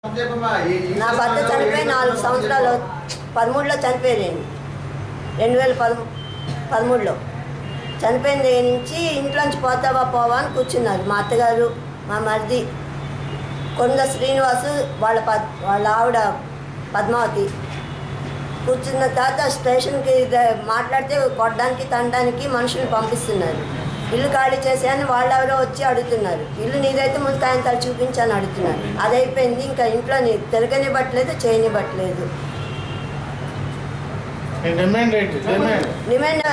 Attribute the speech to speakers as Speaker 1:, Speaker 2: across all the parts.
Speaker 1: నా భర్త చనిపోయి 4 సంవత్సరాలు 13లో చనిపోయారండి. 2013లో చనిపోయిన దగ్గర నుంచి ఇంట్లోంచి పోతావా పోవా అని కూర్చున్నారు. మా అత్తగారు, మా మరిది కొండ శ్రీనివాసు, వాళ్ళ ఆవిడ పద్మావతి కూర్చున్న తర్వాత స్టేషన్కి మాట్లాడితే కొట్టడానికి తండానికి మనుషులు పంపిస్తున్నారు. ఇల్లు ఖాళీ చేసాయని వాళ్ళెవరో వచ్చి అడుగుతున్నారు. ఇల్లు నీదైతే ముందు కాయంతాలు చూపించని అడుగుతున్నారు. అది అయిపోయింది. ఇంకా ఇంట్లో తిరగనివ్వట్లేదు, చేయనివ్వట్లేదు. డిమాండ్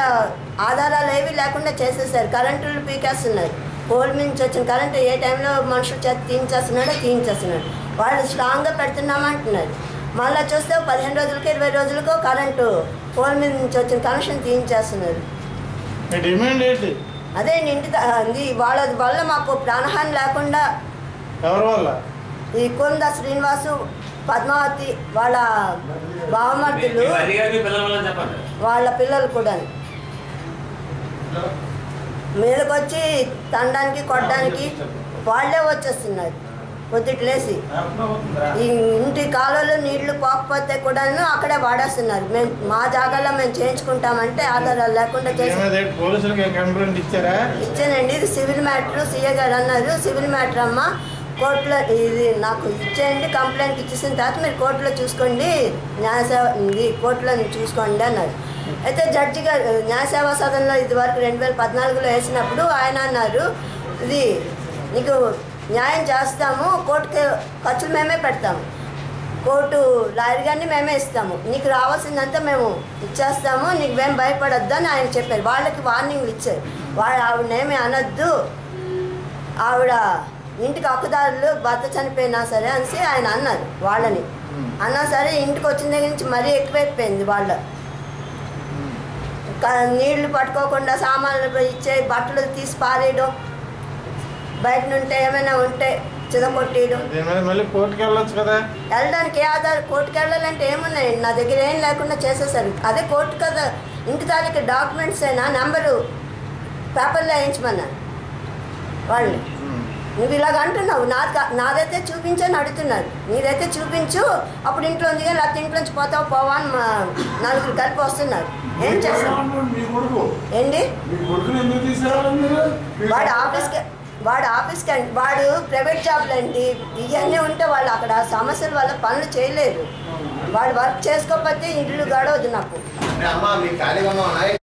Speaker 1: ఆధారాలు ఏవి లేకుండా చేసేసారు. కరెంటులు పీకేస్తున్నారు. పోల్ నుంచి వచ్చిన కరెంటు ఏ టైంలో మనుషులు చేత తీయించేస్తున్నాడు. వాళ్ళు స్ట్రాంగ్గా పెడుతున్నామంటున్నారు. మళ్ళీ చూస్తే 15 రోజులకి 20 రోజులకో కరెంటు పోల్ మీద నుంచి వచ్చిన కనెక్షన్ తీయించేస్తున్నారు. అదే ఇంటి వాళ్ళ వల్ల మాకు ప్రాణహాని లేకుండా ఈ కొండ శ్రీనివాసు, పద్మావతి వాళ్ళ బావమర్దులు, వాళ్ళ పిల్లలు కూడా మీదకొచ్చి తండానికి కొట్టడానికి వాళ్ళే వచ్చేస్తున్నారు. పొద్దుట్లేసి ఈ ఇంటి కాలువలో నీళ్లు పోకపోతే కూడా అక్కడే వాడేస్తున్నారు. మేము మా జాగాలో మేము చేయించుకుంటామంటే ఆధారాలు లేకుండా ఇచ్చానండి. ఇది సివిల్ మ్యాటర్. సీఏ గారు అన్నారు, సివిల్ మ్యాటర్ అమ్మ, కోర్టులో ఇది నాకు ఇచ్చేయండి, కంప్లైంట్ ఇచ్చేసిన తర్వాత మీరు కోర్టులో చూసుకోండి, న్యాయసేవ ఇది కోర్టులో చూసుకోండి అన్నారు. అయితే జడ్జి గారు న్యాయసేవా సదనంలో ఇది వరకు 2014లో వేసినప్పుడు ఆయన అన్నారు, ఇది నీకు న్యాయం చేస్తాము, కోర్టుకి ఖర్చులు మేమే పెడతాము, కోర్టు లాయర్ గారిని మేమే ఇస్తాము, నీకు రావాల్సిందంతా మేము ఇచ్చేస్తాము, నీకు మేము భయపడొద్దు అని ఆయన చెప్పారు. వాళ్ళకి వార్నింగ్లు ఇచ్చారు. ఆవిడనేమి అనొద్దు, ఆవిడ ఇంటికి హక్కుదారులు భర్త చనిపోయినా సరే అనేసి ఆయన అన్నారు. వాళ్ళని అన్నా సరే ఇంటికి వచ్చిన దగ్గర నుంచి మరీ ఎక్కువైపోయింది. వాళ్ళ నీళ్లు పట్టుకోకుండా సామాన్లు ఇచ్చే, బట్టలు తీసి పారేయడం, బయట నుంటే ఏమైనా ఉంటే చిదకొట్టేయడం. వెళ్ళడానికి ఏ ఆధారం? కోర్టుకు వెళ్ళాలంటే ఏమున్నాయండి, నా దగ్గర ఏం లేకుండా చేసేసారు. అదే కోర్టు కదా, ఇంటి తారీఖు డాక్యుమెంట్స్ అయినా నెంబరు పేపర్లో వేయించమన్నా వాళ్ళు. నువ్వు ఇలాగ అంటున్నావు, నాదైతే చూపించని అడుగుతున్నారు. నీదైతే చూపించు, అప్పుడు ఇంట్లో ఉంది కానీ లేకపోతే ఇంట్లోంచి పోతావు పోవా అని 4 కలిపి వస్తున్నారు. ఏం చేస్తాం ఏంటి? వాడు ఆఫీస్కి అండి, వాడు ప్రైవేట్ జాబ్లు అండి. ఇవన్నీ ఉంటే వాళ్ళు అక్కడ సమస్యల వల్ల పనులు చేయలేరు. వాడు వర్క్ చేసుకోకపోతే ఇల్లు గడవద్దు నాకు.